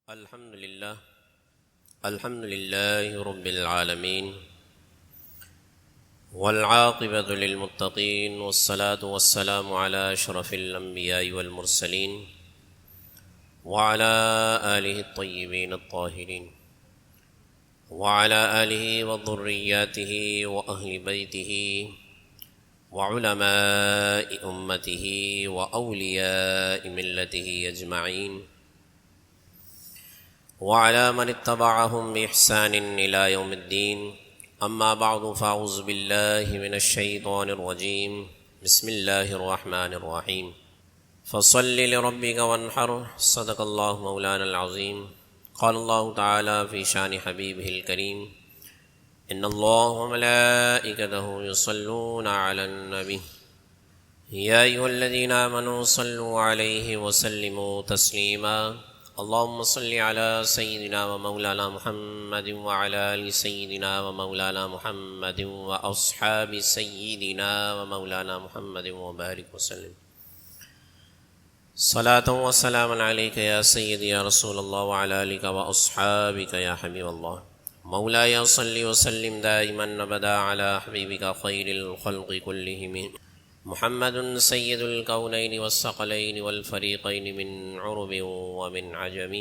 الحمد لله رب العالمين والعاقبة للمتقين والصلاة والسلام على أشرف الأنبياء والمرسلين وعلى آله الطيبين الطاهرين وعلى آله وذرياته وأهل بيته وعلماء أمته وأولياء ملته أجمعين وعلى من اتبعهم بإحسان إلى يوم الدين. أما بعد فأعوذ بالله من الشيطان الرجيم. بسم الله الرحمن الرحيم. فصل لربك وانحر. صدق الله مولانا العظيم. قال الله تعالى في شان حبيبه الكريم: إن الله وملائكته يصلون على النبي يا أيها الذين آمنوا صلوا عليه وسلموا تسليما. اللهم صل على سيدنا ومولانا محمد وعلى آل سيدنا ومولانا محمد وأصحاب سيدنا ومولانا محمد وبارك وسلم. صلاة وسلاما عليك يا سيدي يا رسول الله وعلى آلك وأصحابك يا حبيب الله. مولاي صل وسلم دائما أبدا على حبيبك خير الخلق كلهم محمد سيد الكونين والثقلين والفريقين من عرب ومن عجم.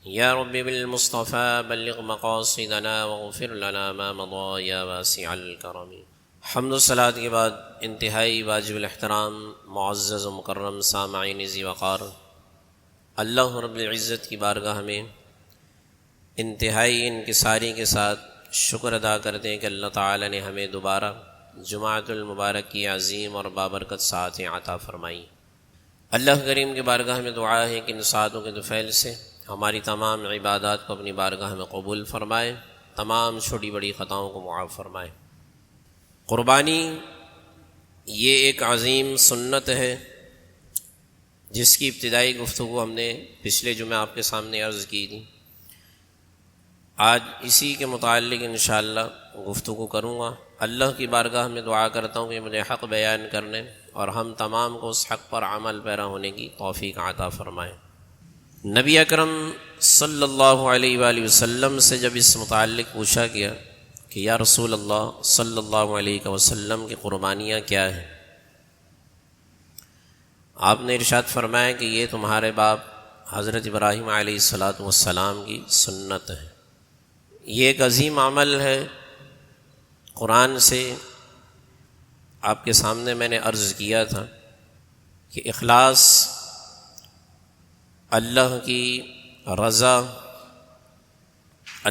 يا رب بالمصطفى بلغ مقاصدنا واغفر لنا ما مضى يا واسع الكرم. حمد و صلاۃ کے بعد انتہائی واجب الاحترام معزز و مکرم سامعین ذی وقار، اللہ رب العزت کی بارگاہ میں انتہائی انکساری کے ساتھ شکر ادا کرتے ہیں کہ اللہ تعالی نے ہمیں دوبارہ جمعۃ المبارک کی عظیم اور بابرکت ساعتیں عطا فرمائی. اللہ کریم کی بارگاہ میں دعا ہے کہ ان ساعتوں کے طفیل سے ہماری تمام عبادات کو اپنی بارگاہ میں قبول فرمائے، تمام چھوٹی بڑی خطاؤں کو معاف فرمائے. قربانی یہ ایک عظیم سنت ہے جس کی ابتدائی گفتگو ہم نے پچھلے جمعہ آپ کے سامنے عرض کی تھی. آج اسی کے متعلق انشاءاللہ گفتگو کروں گا. اللہ کی بارگاہ میں دعا کرتا ہوں کہ مجھے حق بیان کرنے اور ہم تمام کو اس حق پر عمل پیرا ہونے کی توفیق عطا فرمائے. نبی اکرم صلی اللہ علیہ وآلہ وسلم سے جب اس متعلق پوچھا گیا کہ یا رسول اللہ صلی اللہ علیہ وسلم کی قربانیاں کیا ہیں، آپ نے ارشاد فرمایا کہ یہ تمہارے باپ حضرت ابراہیم علیہ السلام کی سنت ہے. یہ ایک عظیم عمل ہے. قرآن سے آپ کے سامنے میں نے عرض کیا تھا کہ اخلاص، اللہ کی رضا،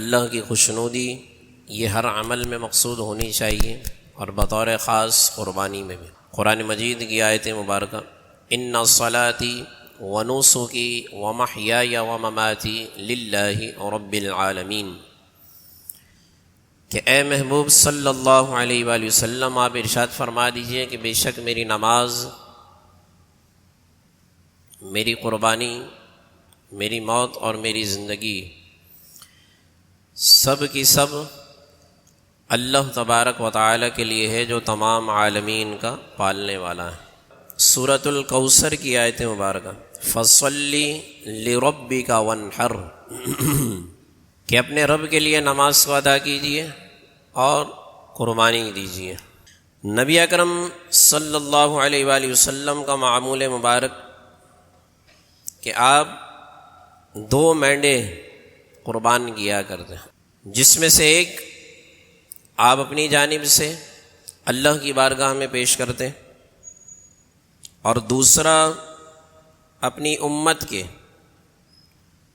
اللہ کی خوشنودی یہ ہر عمل میں مقصود ہونی چاہیے، اور بطور خاص قربانی میں بھی. قرآن مجید کی آیت مبارکہ ان صلاتی ونسکی ومحیای ومماتی للہ رب العالمین، کہ اے محبوب صلی اللہ علیہ وآلہ وسلم آپ ارشاد فرما دیجئے کہ بے شک میری نماز، میری قربانی، میری موت اور میری زندگی سب کی سب اللہ تبارک و تعالی کے لیے ہے جو تمام عالمین کا پالنے والا ہے. سورۃ الکوثر کی آیت مبارکہ فصلی لربک وانحر، کہ اپنے رب کے لیے نماز کو ادا کیجیے اور قربانی دیجیے. نبی اکرم صلی اللہ علیہ وآلہ وسلم کا معمول مبارک کہ آپ 2 مینڈے قربان کیا کرتے ہیں، جس میں سے ایک آپ اپنی جانب سے اللہ کی بارگاہ میں پیش کرتے ہیں، اور دوسرا اپنی امت کے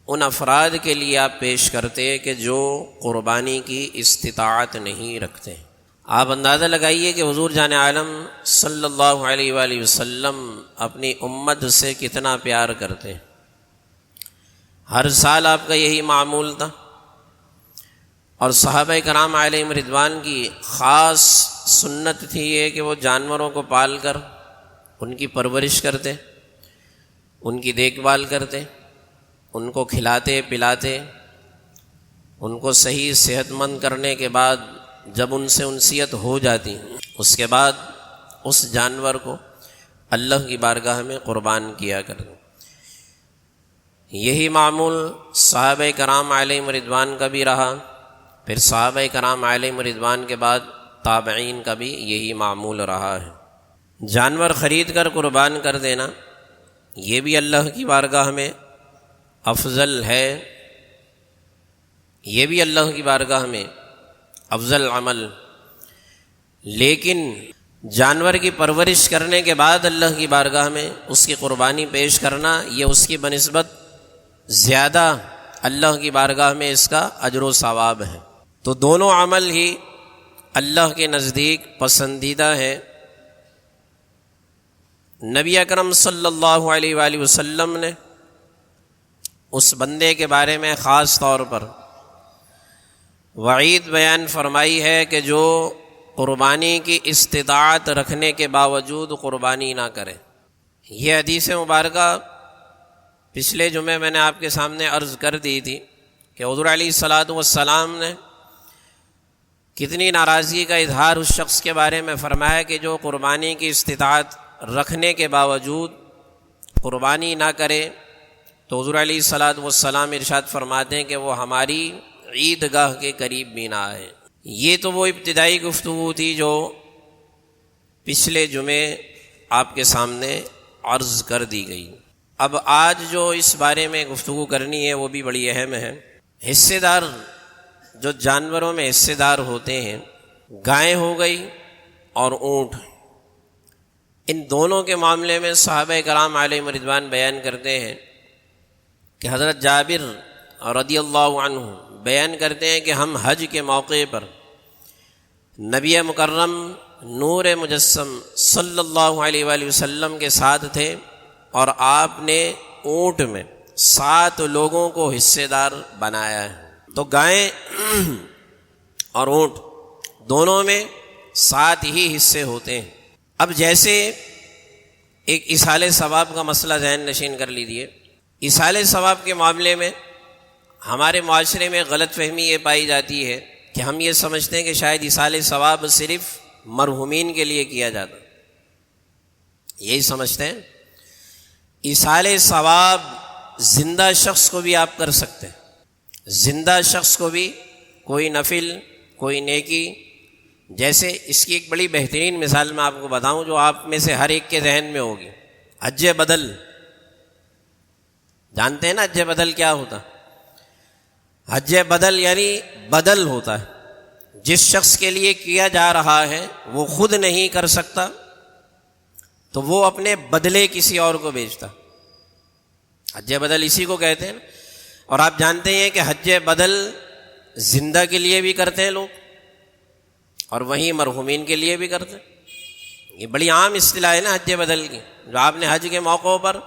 ان افراد کے لیے آپ پیش کرتے کہ جو قربانی کی استطاعت نہیں رکھتے. آپ اندازہ لگائیے کہ حضور جان عالم صلی اللہ علیہ وآلہ وسلم اپنی امت سے کتنا پیار کرتے. ہر سال آپ کا یہی معمول تھا، اور صحابہ کرام علیہم رضوان کی خاص سنت تھی یہ کہ وہ جانوروں کو پال کر ان کی پرورش کرتے، ان کی دیکھ بھال کرتے، ان کو کھلاتے پلاتے، ان کو صحیح صحت مند کرنے کے بعد جب ان سے انسیت ہو جاتی، اس کے بعد اس جانور کو اللہ کی بارگاہ میں قربان کیا کرتے. یہی معمول صحابہ کرام علیہم رضوان کا بھی رہا، پھر صحابہ کرام علیہم رضوان کے بعد تابعین کا بھی یہی معمول رہا ہے۔ جانور خرید کر قربان کر دینا یہ بھی اللہ کی بارگاہ میں افضل ہے، یہ بھی اللہ کی بارگاہ میں افضل عمل، لیکن جانور کی پرورش کرنے کے بعد اللہ کی بارگاہ میں اس کی قربانی پیش کرنا یہ اس کی بنسبت زیادہ اللہ کی بارگاہ میں اس کا اجر و ثواب ہے۔ تو دونوں عمل ہی اللہ کے نزدیک پسندیدہ ہے۔ نبی اکرم صلی اللہ علیہ وآلہ وسلم نے اس بندے کے بارے میں خاص طور پر وعید بیان فرمائی ہے کہ جو قربانی کی استطاعت رکھنے کے باوجود قربانی نہ کرے۔ یہ حدیث مبارکہ پچھلے جمعے میں نے آپ کے سامنے عرض کر دی تھی کہ حضور علیہ الصلاۃ والسلام نے کتنی ناراضگی کا اظہار اس شخص کے بارے میں فرمایا کہ جو قربانی کی استطاعت رکھنے کے باوجود قربانی نہ کرے، تو حضور علیہ الصلاۃ والسلام ارشاد فرماتے ہیں کہ وہ ہماری عیدگاہ کے قریب بھی نہ آئے۔ یہ تو وہ ابتدائی گفتگو تھی جو پچھلے جمعے آپ کے سامنے عرض کر دی گئی۔ اب آج جو اس بارے میں گفتگو کرنی ہے وہ بھی بڑی اہم ہے۔ حصے دار جو جانوروں میں حصے دار ہوتے ہیں، گائے ہو گئی اور اونٹ، ان دونوں کے معاملے میں صحابہ کرام علیہم رضوان بیان کرتے ہیں کہ حضرت جابر رضی اللہ عنہ بیان کرتے ہیں کہ ہم حج کے موقع پر نبی مکرم نور مجسم صلی اللہ علیہ وآلہ وسلم کے ساتھ تھے، اور آپ نے اونٹ میں 7 لوگوں کو حصے دار بنایا ہے۔ تو گائیں اور اونٹ دونوں میں 7 ہی حصے ہوتے ہیں۔ اب جیسے ایک ایصال ثواب کا مسئلہ ذہن نشین کر لیجیے، ایصال ثواب کے معاملے میں ہمارے معاشرے میں غلط فہمی یہ پائی جاتی ہے کہ ہم یہ سمجھتے ہیں کہ شاید ایصال ثواب صرف مرحومین کے لیے کیا جاتا، یہی سمجھتے ہیں۔ ایصال ثواب زندہ شخص کو بھی آپ کر سکتے ہیں، زندہ شخص کو بھی کوئی نفل کوئی نیکی، جیسے اس کی ایک بڑی بہترین مثال میں آپ کو بتاؤں جو آپ میں سے ہر ایک کے ذہن میں ہوگی، حج بدل۔ جانتے ہیں نا حج بدل کیا ہوتا؟ حج بدل یعنی بدل ہوتا ہے، جس شخص کے لیے کیا جا رہا ہے وہ خود نہیں کر سکتا تو وہ اپنے بدلے کسی اور کو بیچتا، حج بدل اسی کو کہتے ہیں۔ اور آپ جانتے ہیں کہ حج بدل زندہ کے لیے بھی کرتے ہیں لوگ، اور وہیں مرحومین کے لیے بھی کرتے ہیں۔ یہ بڑی عام اصطلاح ہے نا حج بدل کی، جو آپ نے حج کے موقعوں پر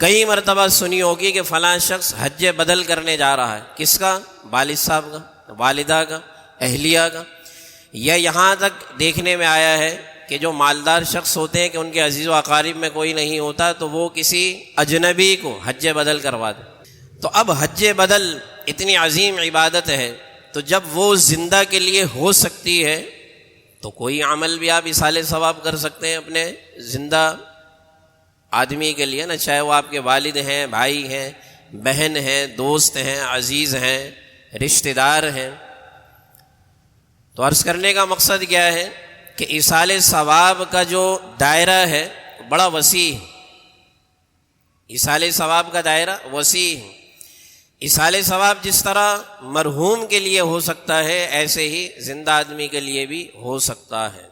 کئی مرتبہ سنی ہوگی کہ فلاں شخص حج بدل کرنے جا رہا ہے۔ کس کا؟ والد صاحب کا، والدہ کا، اہلیہ کا۔ یا یہاں تک دیکھنے میں آیا ہے کہ جو مالدار شخص ہوتے ہیں کہ ان کے عزیز و اقارب میں کوئی نہیں ہوتا تو وہ کسی اجنبی کو حج بدل کروا دے۔ تو اب حج بدل اتنی عظیم عبادت ہے، تو جب وہ زندہ کے لیے ہو سکتی ہے تو کوئی عمل بھی آپ ایصال ثواب کر سکتے ہیں اپنے زندہ آدمی کے لیے نا، چاہے وہ آپ کے والد ہیں، بھائی ہیں، بہن ہیں، دوست ہیں، عزیز ہیں، رشتہ دار ہیں۔ تو عرض کرنے کا مقصد کیا ہے کہ ایصال ثواب کا جو دائرہ ہے بڑا وسیع ہے، ایصال ثواب کا دائرہ وسیع ہے۔ ایصال ثواب جس طرح مرحوم کے لیے ہو سکتا ہے ایسے ہی زندہ آدمی کے لیے بھی ہو سکتا ہے۔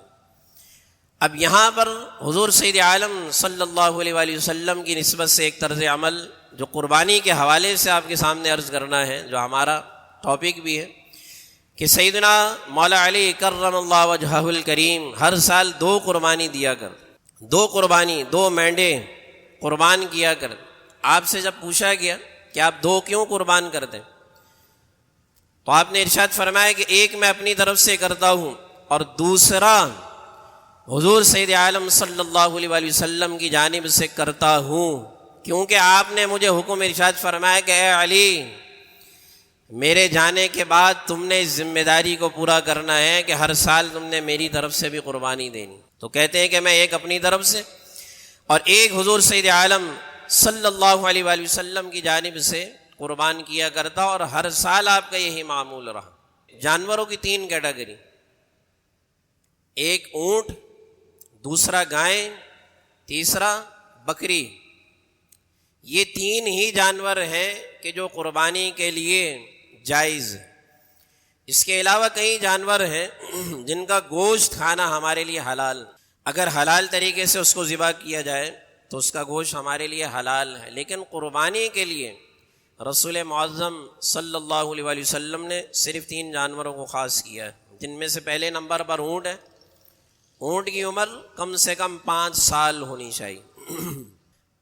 اب یہاں پر حضور سید عالم صلی اللہ علیہ وآلہ وسلم کی نسبت سے ایک طرز عمل جو قربانی کے حوالے سے آپ کے سامنے عرض کرنا ہے، جو ہمارا ٹاپک بھی ہے، کہ سیدنا مولا علی کرم اللہ وجہہ الکریم ہر سال 2 قربانی دیا کر، 2 قربانی، 2 مینڈے قربان کیا کر۔ آپ سے جب پوچھا گیا کہ آپ 2 کیوں قربان کرتے، تو آپ نے ارشاد فرمایا کہ ایک میں اپنی طرف سے کرتا ہوں اور دوسرا حضور سید عالم صلی اللہ علیہ وآلہ وسلم کی جانب سے کرتا ہوں، کیونکہ آپ نے مجھے حکم ارشاد فرمایا کہ اے علی، میرے جانے کے بعد تم نے اس ذمہ داری کو پورا کرنا ہے کہ ہر سال تم نے میری طرف سے بھی قربانی دینی۔ تو کہتے ہیں کہ میں ایک اپنی طرف سے اور ایک حضور سید عالم صلی اللہ علیہ وآلہ وسلم کی جانب سے قربان کیا کرتا، اور ہر سال آپ کا یہی معمول رہا۔ جانوروں کی 3 کیٹیگری، ایک اونٹ، دوسرا گائے، تیسرا بکری۔ یہ 3 ہی جانور ہیں کہ جو قربانی کے لیے جائز ہے۔ اس کے علاوہ کئی جانور ہیں جن کا گوشت کھانا ہمارے لیے حلال، اگر حلال طریقے سے اس کو ذبح کیا جائے تو اس کا گوشت ہمارے لیے حلال ہے، لیکن قربانی کے لیے رسول معظم صلی اللہ علیہ وآلہ وسلم نے صرف 3 جانوروں کو خاص کیا ہے، جن میں سے پہلے نمبر پر اونٹ ہے۔ اونٹ کی عمر کم سے کم 5 سال ہونی چاہیے۔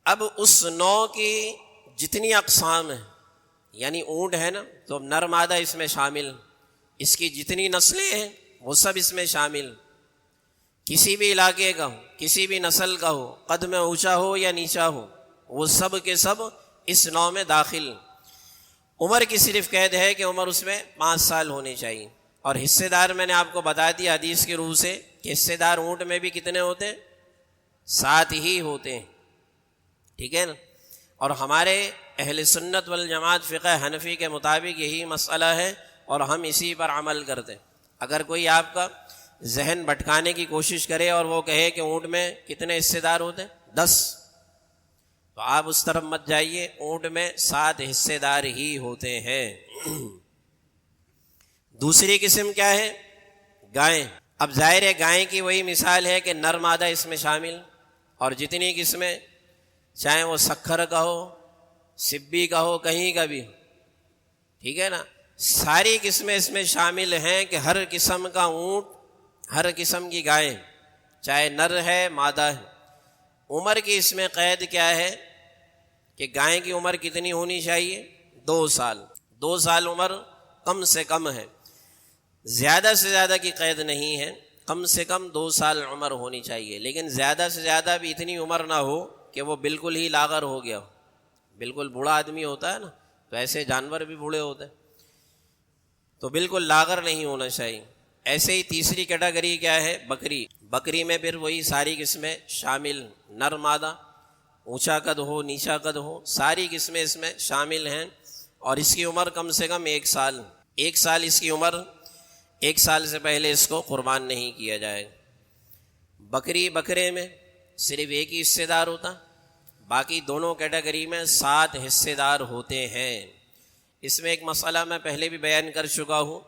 اب اس نوع کی جتنی اقسام ہیں، یعنی اونٹ ہے نا، تو اب نر مادہ اس میں شامل، اس کی جتنی نسلیں ہیں وہ سب اس میں شامل، کسی بھی علاقے کا ہو، کسی بھی نسل کا ہو، قد میں اونچا ہو یا نیچا ہو، وہ سب کے سب اس نوع میں داخل۔ عمر کی صرف قید ہے کہ عمر اس میں 5 سال ہونی چاہیے، اور حصے دار میں نے آپ کو بتا دیا حدیث کی روح سے کہ حصے دار اونٹ میں بھی کتنے ہوتے ہیں؟ 7 ہی ہوتے ہیں، ٹھیک ہے نا۔ اور ہمارے اہل سنت والجماعت فقہ حنفی کے مطابق یہی مسئلہ ہے، اور ہم اسی پر عمل کرتے ہیں۔ اگر کوئی آپ کا ذہن بھٹکانے کی کوشش کرے اور وہ کہے کہ اونٹ میں کتنے حصے دار ہوتے ہیں؟ 10، تو آپ اس طرف مت جائیے، اونٹ میں 7 حصے دار ہی ہوتے ہیں۔ دوسری قسم کیا ہے؟ گائیں۔ اب ظاہر ہے گائیں کی وہی مثال ہے کہ نر مادہ اس میں شامل، اور جتنی قسمیں، چاہے وہ سکھر کا ہو، سبی کا ہو، کہیں کا بھی ہو، ٹھیک ہے نا، ساری قسمیں اس میں شامل ہیں کہ ہر قسم کا اونٹ، ہر قسم کی گائیں، چاہے نر ہے مادہ ہے۔ عمر کی اس میں قید کیا ہے کہ گائیں کی عمر کتنی ہونی چاہیے؟ 2 سال۔ 2 سال عمر کم سے کم ہے، زیادہ سے زیادہ کی قید نہیں ہے، کم سے کم 2 سال عمر ہونی چاہیے، لیکن زیادہ سے زیادہ بھی اتنی عمر نہ ہو کہ وہ بالکل ہی لاغر ہو گیا ہو۔ بالکل بوڑھا آدمی ہوتا ہے نا، تو ایسے جانور بھی بوڑھے ہوتے ہیں، تو بالکل لاغر نہیں ہونا چاہیے۔ ایسے ہی تیسری کیٹیگری کیا ہے؟ بکری۔ بکری میں پھر وہی ساری قسمیں شامل، نر مادہ، اونچا قد ہو نیچا قد ہو، ساری قسمیں اس میں شامل ہیں، اور اس کی عمر کم سے کم 1 سال۔ 1 سال اس کی عمر، 1 سال سے پہلے اس کو قربان نہیں کیا جائے۔ بکری بکرے میں صرف ایک ہی حصے دار ہوتا، باقی دونوں کیٹیگری میں 7 حصے دار ہوتے ہیں۔ اس میں ایک مسئلہ میں پہلے بھی بیان کر چکا ہوں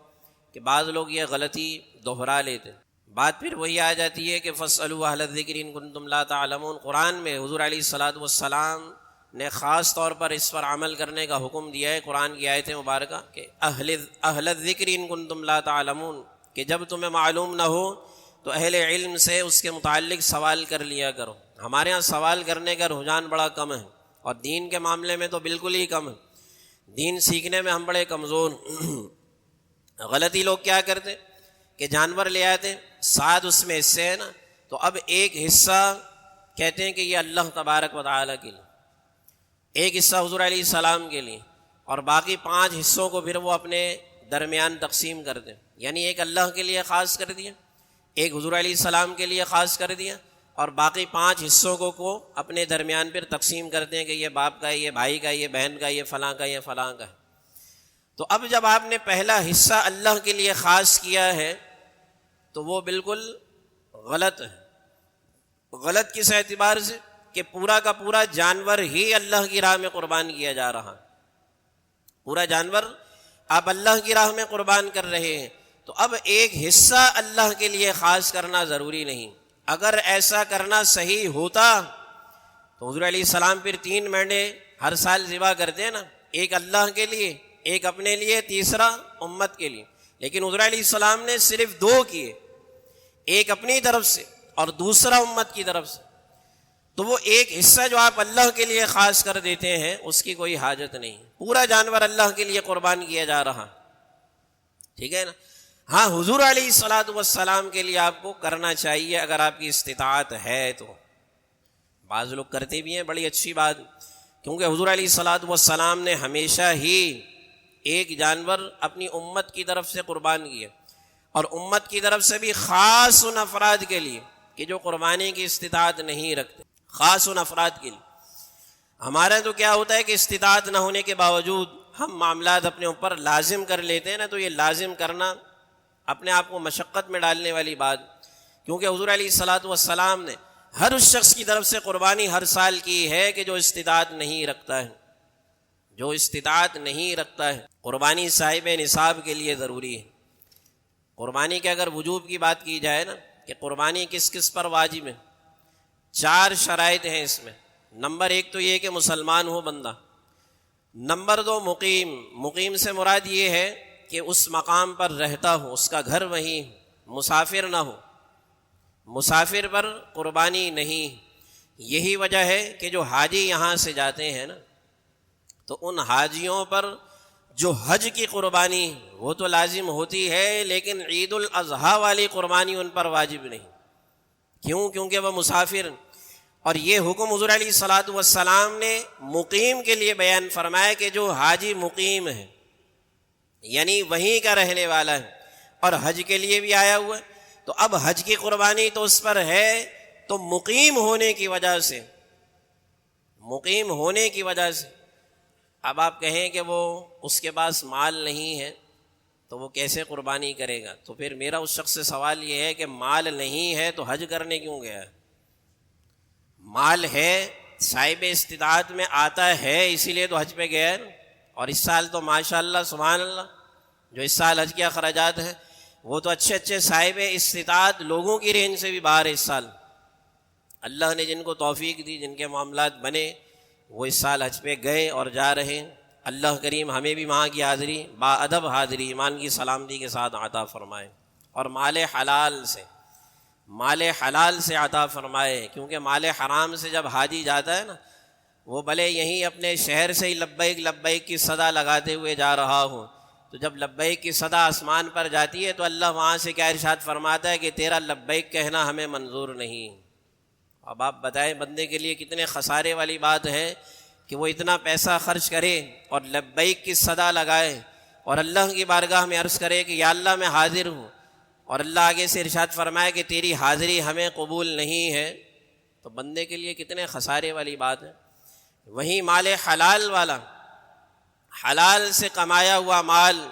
کہ بعض لوگ یہ غلطی دہرا لیتے ہیں، بات پھر وہی آ جاتی ہے کہ فَاسْأَلُوا أَهْلَ الذِّكْرِ إِن كُنتُمْ لَا تَعْلَمُونَ۔ قرآن میں حضور علیہ الصلاۃ والسلام نے خاص طور پر اس پر عمل کرنے کا حکم دیا ہے، قرآن کی آیت مبارکہ کہ اہل الذکر ان کنتم لا تعلمون، کہ جب تمہیں معلوم نہ ہو تو اہل علم سے اس کے متعلق سوال کر لیا کرو۔ ہمارے ہاں سوال کرنے کا رجحان بڑا کم ہے، اور دین کے معاملے میں تو بالکل ہی کم ہے، دین سیکھنے میں ہم بڑے کمزور۔ غلطی لوگ کیا کرتے کہ جانور لے آتے، 7 اس میں حصے ہیں نا، تو اب ایک حصہ کہتے ہیں کہ یہ اللہ تبارک و تعالیٰ کے لیے، ایک حصہ حضور علیہ السلام کے لیے، اور باقی 5 حصوں کو پھر وہ اپنے درمیان تقسیم کرتے ہیں، یعنی ایک اللہ کے لیے خاص کر دیا، ایک حضور علیہ السلام کے لیے خاص کر دیا، اور باقی 5 حصوں کو اپنے درمیان پھر تقسیم کرتے ہیں کہ یہ باپ کا ہے، یہ بھائی کا ہے، یہ بہن کا ہے، یہ فلاں کا ہے، یہ فلاں کا ہے۔ تو اب جب آپ نے پہلا حصہ اللہ کے لیے خاص کیا ہے تو وہ بالکل غلط ہے۔ غلط کس اعتبار سے کہ پورا کا پورا جانور ہی اللہ کی راہ میں قربان کیا جا رہا، پورا جانور آپ اللہ کی راہ میں قربان کر رہے ہیں، تو اب ایک حصہ اللہ کے لیے خاص کرنا ضروری نہیں۔ اگر ایسا کرنا صحیح ہوتا تو حضور علیہ السلام پھر 3 مینڈے ہر سال ذبح کرتے ہیں نا، ایک اللہ کے لیے، ایک اپنے لیے، تیسرا امت کے لیے، لیکن حضور علیہ السلام نے صرف 2 کیے، ایک اپنی طرف سے اور دوسرا امت کی طرف سے، تو وہ ایک حصہ جو آپ اللہ کے لیے خاص کر دیتے ہیں اس کی کوئی حاجت نہیں، پورا جانور اللہ کے لیے قربان کیا جا رہا، ٹھیک ہے نا۔ ہاں حضور علیہ الصلاۃ والسلام کے لیے آپ کو کرنا چاہیے اگر آپ کی استطاعت ہے تو، بعض لوگ کرتے بھی ہیں، بڑی اچھی بات، کیونکہ حضور علیہ الصلاۃ والسلام نے ہمیشہ ہی ایک جانور اپنی امت کی طرف سے قربان کیا، اور امت کی طرف سے بھی خاص ان افراد کے لیے کہ جو قربانی کی استطاعت نہیں رکھتے، خاص ان افراد کے لیے۔ ہمارا تو کیا ہوتا ہے کہ استطاعت نہ ہونے کے باوجود ہم معاملات اپنے اوپر لازم کر لیتے ہیں نا، تو یہ لازم کرنا اپنے آپ کو مشقت میں ڈالنے والی بات، کیونکہ حضور علیہ الصلاۃ والسلام نے ہر اس شخص کی طرف سے قربانی ہر سال کی ہے کہ جو استطاعت نہیں رکھتا ہے، جو استطاعت نہیں رکھتا ہے۔ قربانی صاحب نصاب کے لیے ضروری ہے۔ قربانی کے اگر وجوب کی بات کی جائے نا کہ قربانی کس کس پر واجب ہے، 4 شرائط ہیں اس میں۔ نمبر 1 تو یہ کہ مسلمان ہو بندہ، نمبر 2 مقیم، مقیم سے مراد یہ ہے کہ اس مقام پر رہتا ہو، اس کا گھر وہیں، مسافر نہ ہو، مسافر پر قربانی نہیں۔ یہی وجہ ہے کہ جو حاجی یہاں سے جاتے ہیں نا، تو ان حاجیوں پر جو حج کی قربانی وہ تو لازم ہوتی ہے، لیکن عید الاضحیٰ والی قربانی ان پر واجب نہیں۔ کیوں؟ کیونکہ وہ مسافر۔ اور یہ حکم حضور علیہ الصلاۃ والسلام نے مقیم کے لیے بیان فرمایا کہ جو حاجی مقیم ہے، یعنی وہیں کا رہنے والا ہے اور حج کے لیے بھی آیا ہوا ہے، تو اب حج کی قربانی تو اس پر ہے، تو مقیم ہونے کی وجہ سے، مقیم ہونے کی وجہ سے اب آپ کہیں کہ وہ اس کے پاس مال نہیں ہے تو وہ کیسے قربانی کرے گا؟ تو پھر میرا اس شخص سے سوال یہ ہے کہ مال نہیں ہے تو حج کرنے کیوں گیا ہے؟ مال ہے، صاحب استطاعت میں آتا ہے، اسی لیے تو حج پہ گیا ہے۔ اور اس سال تو ماشاءاللہ سبحان اللہ جو اس سال حج کے اخراجات ہیں وہ تو اچھے اچھے صاحب استطاعت لوگوں کی رینج سے بھی باہر ہے۔ اس سال اللہ نے جن کو توفیق دی، جن کے معاملات بنے، وہ اس سال حج پہ گئے اور جا رہے ہیں۔ اللہ کریم ہمیں بھی وہاں کی حاضری، با ادب حاضری، ایمان کی سلامتی کے ساتھ عطا فرمائے، اور مال حلال سے، مال حلال سے عطا فرمائے، کیونکہ مال حرام سے جب حاجی جاتا ہے نا، وہ بھلے یہیں اپنے شہر سے ہی لبیک لبیک کی صدا لگاتے ہوئے جا رہا ہو، تو جب لبیک کی صدا آسمان پر جاتی ہے تو اللہ وہاں سے کیا ارشاد فرماتا ہے کہ تیرا لبیک کہنا ہمیں منظور نہیں۔ اب آپ بتائیں بندے کے لیے کتنے خسارے والی بات ہے کہ وہ اتنا پیسہ خرچ کرے اور لبیک کی صدا لگائے اور اللہ کی بارگاہ میں عرض کرے کہ یا اللہ میں حاضر ہوں، اور اللہ آگے سے ارشاد فرمائے کہ تیری حاضری ہمیں قبول نہیں ہے، تو بندے کے لیے کتنے خسارے والی بات ہے۔ وہیں مال حلال والا، حلال سے کمایا ہوا مال،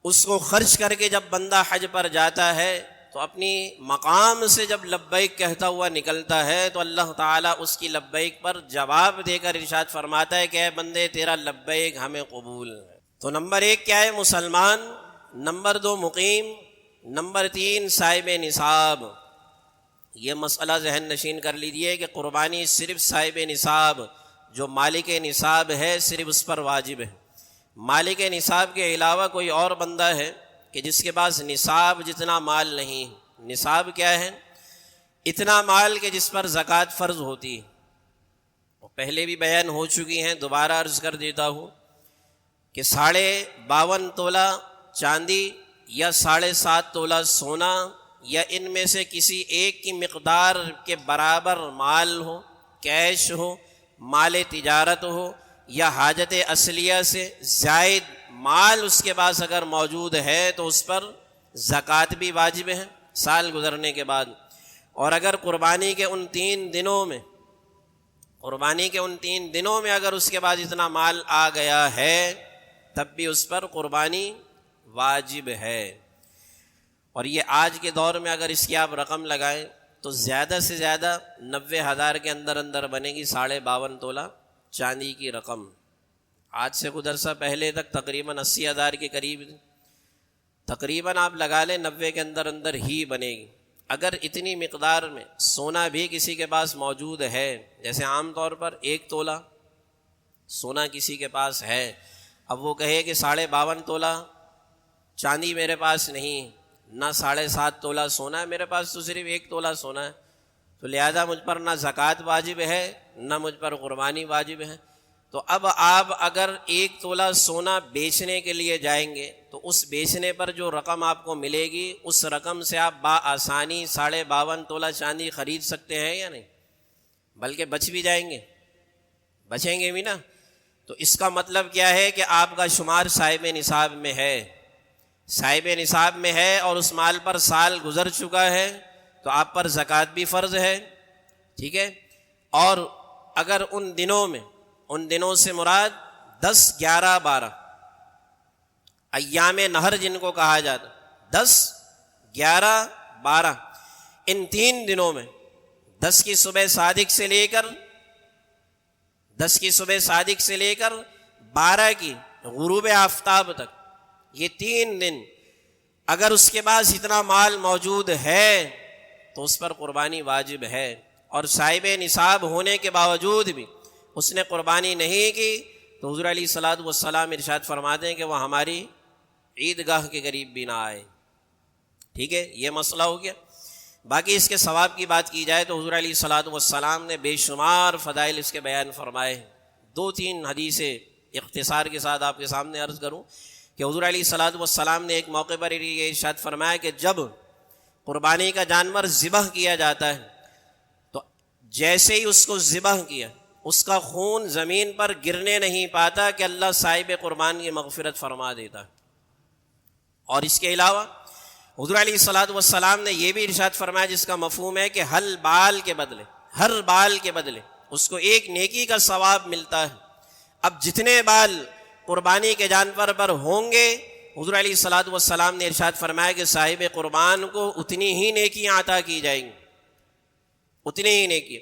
اس کو خرچ کر کے جب بندہ حج پر جاتا ہے تو اپنی مقام سے جب لبیک کہتا ہوا نکلتا ہے تو اللہ تعالیٰ اس کی لبیک پر جواب دے کر ارشاد فرماتا ہے کہ اے بندے تیرا لبیک ہمیں قبول ہے۔ تو نمبر 1 کیا ہے؟ مسلمان، نمبر 2 مقیم، نمبر 3 صاحب نصاب۔ یہ مسئلہ ذہن نشین کر لیجئے کہ قربانی صرف صاحب نصاب، جو مالک نصاب ہے، صرف اس پر واجب ہے۔ مالک نصاب کے علاوہ کوئی اور بندہ ہے کہ جس کے پاس نصاب جتنا مال نہیں۔ نصاب کیا ہے؟ اتنا مال کہ جس پر زکوٰۃ فرض ہوتی ہے۔ پہلے بھی بیان ہو چکی ہیں، دوبارہ عرض کر دیتا ہوں کہ 52.5 تولہ چاندی یا 7.5 تولہ سونا یا ان میں سے کسی ایک کی مقدار کے برابر مال ہو، کیش ہو، مال تجارت ہو، یا حاجت اصلیہ سے زائد مال اس کے پاس اگر موجود ہے تو اس پر زکوٰۃ بھی واجب ہے سال گزرنے کے بعد۔ اور اگر قربانی کے ان 3 دنوں میں، قربانی کے ان 3 دنوں میں اگر اس کے بعد اتنا مال آ گیا ہے تب بھی اس پر قربانی واجب ہے۔ اور یہ آج کے دور میں اگر اس کی آپ رقم لگائیں تو زیادہ سے زیادہ 90,000 کے اندر اندر بنے گی 52.5 تولہ چاندی کی رقم۔ آج سے کچھ عرصہ پہلے تک تقریباً 80,000 کے قریب، تقریباً آپ لگا لیں 90 کے اندر اندر ہی بنے گی۔ اگر اتنی مقدار میں سونا بھی کسی کے پاس موجود ہے، جیسے عام طور پر 1 تولہ سونا کسی کے پاس ہے، اب وہ کہے کہ 52.5 تولہ چاندی میرے پاس نہیں، نہ 7.5 تولہ سونا ہے میرے پاس، تو صرف 1 تولہ سونا ہے، تو لہذا مجھ پر نہ زکوٰۃ واجب ہے نہ مجھ پر قربانی واجب ہے۔ تو اب آپ اگر 1 تولہ سونا بیچنے کے لیے جائیں گے تو اس بیچنے پر جو رقم آپ کو ملے گی اس رقم سے آپ بآسانی 52.5 تولہ چاندی خرید سکتے ہیں یا نہیں؟ بلکہ بچ بھی جائیں گے، بچیں گے بھی نا۔ تو اس کا مطلب کیا ہے کہ آپ کا شمار صاحب نصاب میں ہے، صاحب نصاب میں ہے، اور اس مال پر سال گزر چکا ہے تو آپ پر زکوٰۃ بھی فرض ہے، ٹھیک ہے، اور اگر ان دنوں سے مراد 10، 11، 12 ایام نہر جن کو کہا جاتا، 10، 11، 12 ان 3 دنوں میں 10 کی صبح صادق سے لے کر 12 کی غروب آفتاب تک، یہ 3 دن اگر اس کے پاس اتنا مال موجود ہے تو اس پر قربانی واجب ہے، اور صاحب نصاب ہونے کے باوجود بھی اس نے قربانی نہیں کی تو حضور علیہ الصلوۃ والسلام ارشاد فرماتے ہیں کہ وہ ہماری عیدگاہ کے قریب بھی نہ آئے۔ ٹھیک ہے، یہ مسئلہ ہو گیا۔ باقی اس کے ثواب کی بات کی جائے تو حضور علیہ الصلوۃ والسلام نے بے شمار فضائل اس کے بیان فرمائے ہیں۔ 2-3 حدیثیں اختصار کے ساتھ آپ کے سامنے عرض کروں کہ حضور علیہ الصلوۃ والسلام نے ایک موقع پر یہ ارشاد فرمایا کہ جب قربانی کا جانور ذبح کیا جاتا ہے تو جیسے ہی اس کو ذبح کیا اس کا خون زمین پر گرنے نہیں پاتا کہ اللہ صاحب قربان کی مغفرت فرما دیتا ہے۔ اور اس کے علاوہ حضور علیہ الصلوۃ والسلام نے یہ بھی ارشاد فرمایا جس کا مفہوم ہے کہ ہر بال کے بدلے اس کو ایک نیکی کا ثواب ملتا ہے۔ اب جتنے بال قربانی کے جانور پر ہوں گے حضور علیہ الصلوۃ والسلام نے ارشاد فرمایا کہ صاحب قربان کو اتنی ہی نیکیاں عطا کی جائیں گی، اتنی ہی نیکی۔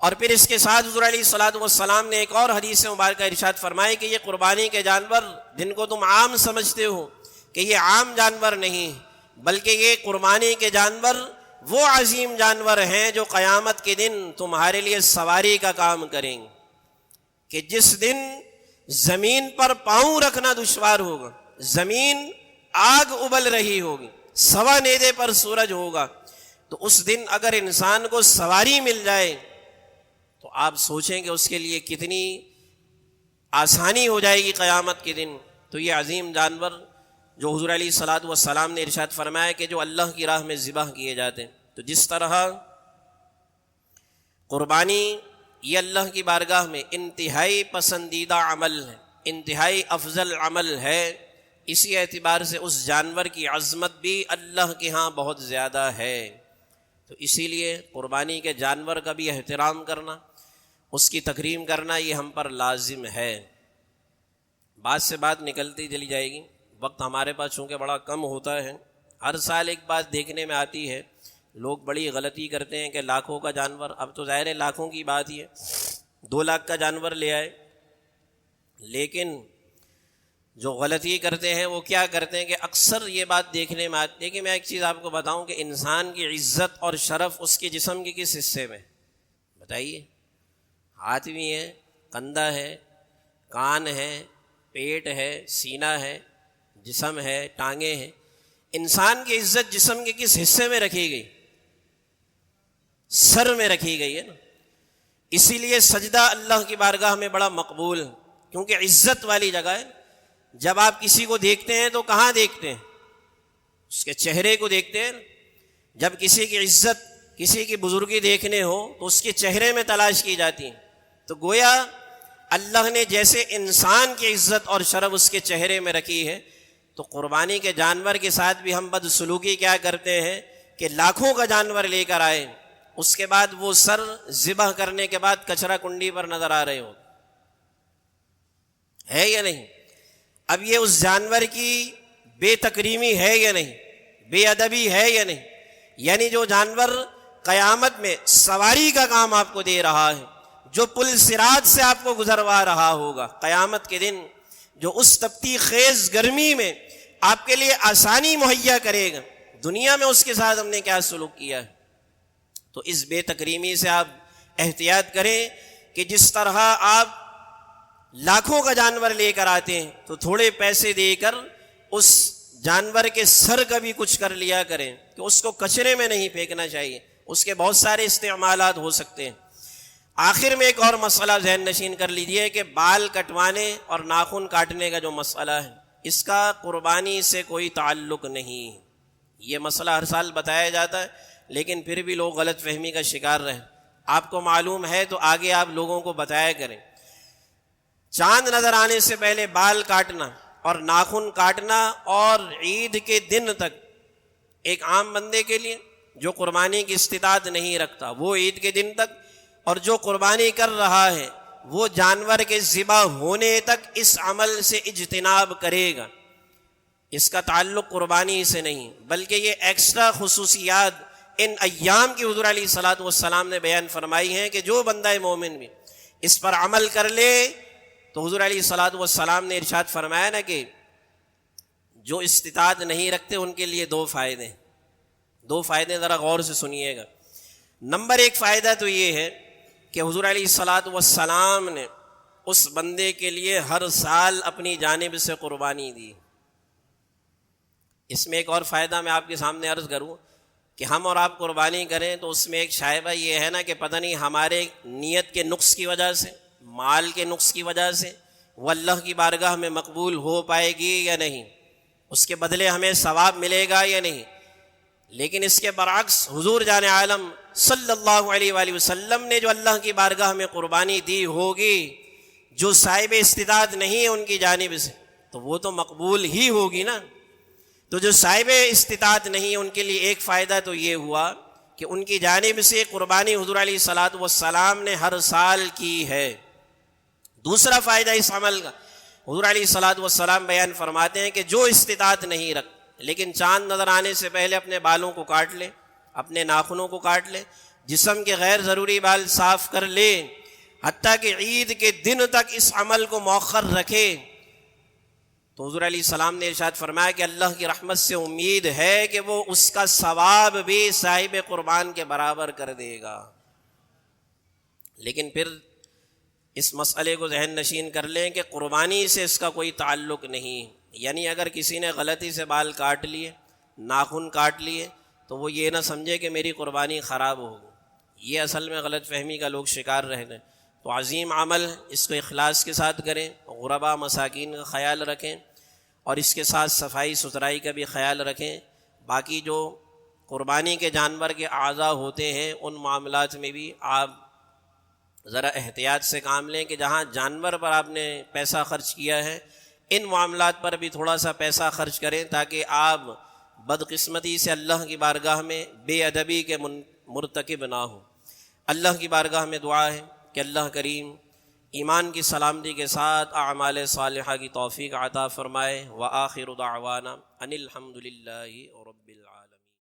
اور پھر اس کے ساتھ حضور علیہ الصلوۃ والسلام نے ایک اور حدیث مبارکہ ارشاد فرمایا کہ یہ قربانی کے جانور جن کو تم عام سمجھتے ہو کہ یہ عام جانور نہیں بلکہ یہ قربانی کے جانور وہ عظیم جانور ہیں جو قیامت کے دن تمہارے لیے سواری کا کام کریں گے، کہ جس دن زمین پر پاؤں رکھنا دشوار ہوگا، زمین آگ ابل رہی ہوگی، سوا نیزے پر سورج ہوگا، تو اس دن اگر انسان کو سواری مل جائے تو آپ سوچیں کہ اس کے لیے کتنی آسانی ہو جائے گی قیامت کے دن۔ تو یہ عظیم جانور جو حضور علیہ الصلوۃ والسلام نے ارشاد فرمایا کہ جو اللہ کی راہ میں ذبح کیے جاتے ہیں، تو جس طرح قربانی یہ اللہ کی بارگاہ میں انتہائی پسندیدہ عمل ہے، انتہائی افضل عمل ہے، اسی اعتبار سے اس جانور کی عظمت بھی اللہ کے ہاں بہت زیادہ ہے۔ تو اسی لیے قربانی کے جانور کا بھی احترام کرنا، اس کی تکریم کرنا یہ ہم پر لازم ہے۔ بات سے بات نکلتی چلی جائے گی، وقت ہمارے پاس چونکہ بڑا کم ہوتا ہے۔ ہر سال ایک بات دیکھنے میں آتی ہے، لوگ بڑی غلطی کرتے ہیں کہ لاکھوں کا جانور، اب تو ظاہر ہے لاکھوں کی بات ہی ہے، 2 لاکھ کا جانور لے آئے، لیکن جو غلطی کرتے ہیں وہ کیا کرتے ہیں کہ اکثر یہ بات دیکھنے میں آتی ہے کہ میں ایک چیز آپ کو بتاؤں کہ انسان کی عزت اور شرف اس کے جسم کے کس حصے میں؟ بتائیے، ہاتھ بھی ہے، کندھا ہے، کان ہے، پیٹ ہے، سینہ ہے، جسم ہے، ٹانگیں ہیں۔ انسان کی عزت جسم کے کس حصے میں رکھی گئی؟ سر میں رکھی گئی ہے نا۔ اسی لیے سجدہ اللہ کی بارگاہ میں بڑا مقبول ہے، کیونکہ عزت والی جگہ ہے۔ جب آپ کسی کو دیکھتے ہیں تو کہاں دیکھتے ہیں؟ اس کے چہرے کو دیکھتے ہیں۔ جب کسی کی عزت، کسی کی بزرگی دیکھنے ہو تو اس کے چہرے میں تلاش کی جاتی ہے۔ تو گویا اللہ نے جیسے انسان کی عزت اور شرف اس کے چہرے میں رکھی ہے، تو قربانی کے جانور کے ساتھ بھی ہم بدسلوکی کیا کرتے ہیں کہ لاکھوں کا جانور لے کر آئے، اس کے بعد وہ سر ذبح کرنے کے بعد کچرا کنڈی پر نظر آ رہے ہو، ہے یا نہیں؟ اب یہ اس جانور کی بے تکریمی ہے یا نہیں، بے ادبی ہے یا نہیں؟ یعنی جو جانور قیامت میں سواری کا کام آپ کو دے رہا ہے، جو پل صراط سے آپ کو گزروا رہا ہوگا قیامت کے دن، جو اس تپتی خیز گرمی میں آپ کے لیے آسانی مہیا کرے گا، دنیا میں اس کے ساتھ ہم نے کیا سلوک کیا ہے؟ تو اس بے تکریمی سے آپ احتیاط کریں کہ جس طرح آپ لاکھوں کا جانور لے کر آتے ہیں تو تھوڑے پیسے دے کر اس جانور کے سر کا بھی کچھ کر لیا کریں، کہ اس کو کچرے میں نہیں پھینکنا چاہیے، اس کے بہت سارے استعمالات ہو سکتے ہیں۔ آخر میں ایک اور مسئلہ ذہن نشین کر لیجئے کہ بال کٹوانے اور ناخن کاٹنے کا جو مسئلہ ہے، اس کا قربانی سے کوئی تعلق نہیں۔ یہ مسئلہ ہر سال بتایا جاتا ہے لیکن پھر بھی لوگ غلط فہمی کا شکار رہے۔ آپ کو معلوم ہے تو آگے آپ لوگوں کو بتایا کریں۔ چاند نظر آنے سے پہلے بال کاٹنا اور ناخن کاٹنا اور عید کے دن تک ایک عام بندے کے لیے جو قربانی کی استطاعت نہیں رکھتا، وہ عید کے دن تک اور جو قربانی کر رہا ہے وہ جانور کے ذبح ہونے تک اس عمل سے اجتناب کرے گا۔ اس کا تعلق قربانی سے نہیں، بلکہ یہ ایکسٹرا خصوصیات ان ایام کی حضور علیہ الصلوۃ والسلام نے بیان فرمائی ہیں کہ جو بندہ مومن بھی اس پر عمل کر لے تو حضور علیہ الصلوۃ والسلام نے ارشاد فرمایا نا کہ جو استطاعت نہیں رکھتے ان کے لیے دو فائدے ذرا غور سے سنیے گا۔ نمبر ایک فائدہ تو یہ ہے کہ حضور علیہ الصلوۃ والسلام نے اس بندے کے لیے ہر سال اپنی جانب سے قربانی دی۔ اس میں ایک اور فائدہ میں آپ کے سامنے عرض کروں کہ ہم اور آپ قربانی کریں تو اس میں ایک شائبہ یہ ہے نا کہ پتہ نہیں ہمارے نیت کے نقص کی وجہ سے، مال کے نقص کی وجہ سے وہ اللہ کی بارگاہ میں مقبول ہو پائے گی یا نہیں، اس کے بدلے ہمیں ثواب ملے گا یا نہیں۔ لیکن اس کے برعکس حضور جان عالم صلی اللہ علیہ وآلہ وسلم نے جو اللہ کی بارگاہ میں قربانی دی ہوگی، جو صاحب استطاعت نہیں ہے ان کی جانب سے، تو وہ تو مقبول ہی ہوگی نا۔ تو جو صاحب استطاعت نہیں ہے ان کے لیے ایک فائدہ تو یہ ہوا کہ ان کی جانب سے قربانی حضور علیہ الصلوۃ والسلام نے ہر سال کی ہے۔ دوسرا فائدہ اس عمل کا، حضور علیہ الصلوۃ والسلام بیان فرماتے ہیں کہ جو استطاعت نہیں رکھ لیکن چاند نظر آنے سے پہلے اپنے بالوں کو کاٹ لے، اپنے ناخنوں کو کاٹ لے، جسم کے غیر ضروری بال صاف کر لے، حتیٰ کہ عید کے دن تک اس عمل کو مؤخر رکھے، تو حضور علیہ السلام نے ارشاد فرمایا کہ اللہ کی رحمت سے امید ہے کہ وہ اس کا ثواب بھی صاحب قربان کے برابر کر دے گا۔ لیکن پھر اس مسئلے کو ذہن نشین کر لیں کہ قربانی سے اس کا کوئی تعلق نہیں، یعنی اگر کسی نے غلطی سے بال کاٹ لیے، ناخن کاٹ لیے، تو وہ یہ نہ سمجھے کہ میری قربانی خراب ہوگی۔ یہ اصل میں غلط فہمی کا لوگ شکار رہ گئے۔ تو عظیم عمل، اس کو اخلاص کے ساتھ کریں، غربا مساکین کا خیال رکھیں، اور اس کے ساتھ صفائی ستھرائی کا بھی خیال رکھیں۔ باقی جو قربانی کے جانور کے اعضاء ہوتے ہیں ان معاملات میں بھی آپ ذرا احتیاط سے کام لیں کہ جہاں جانور پر آپ نے پیسہ خرچ کیا ہے ان معاملات پر بھی تھوڑا سا پیسہ خرچ کریں، تاکہ آپ بدقسمتی سے اللہ کی بارگاہ میں بے ادبی کے مرتکب نہ ہوں۔ اللہ کی بارگاہ میں دعا ہے کہ اللہ کریم ایمان کی سلامتی کے ساتھ اعمال صالحہ کی توفیق عطا فرمائے۔ وآخر دعوانا ان الحمد للہ رب العالمین۔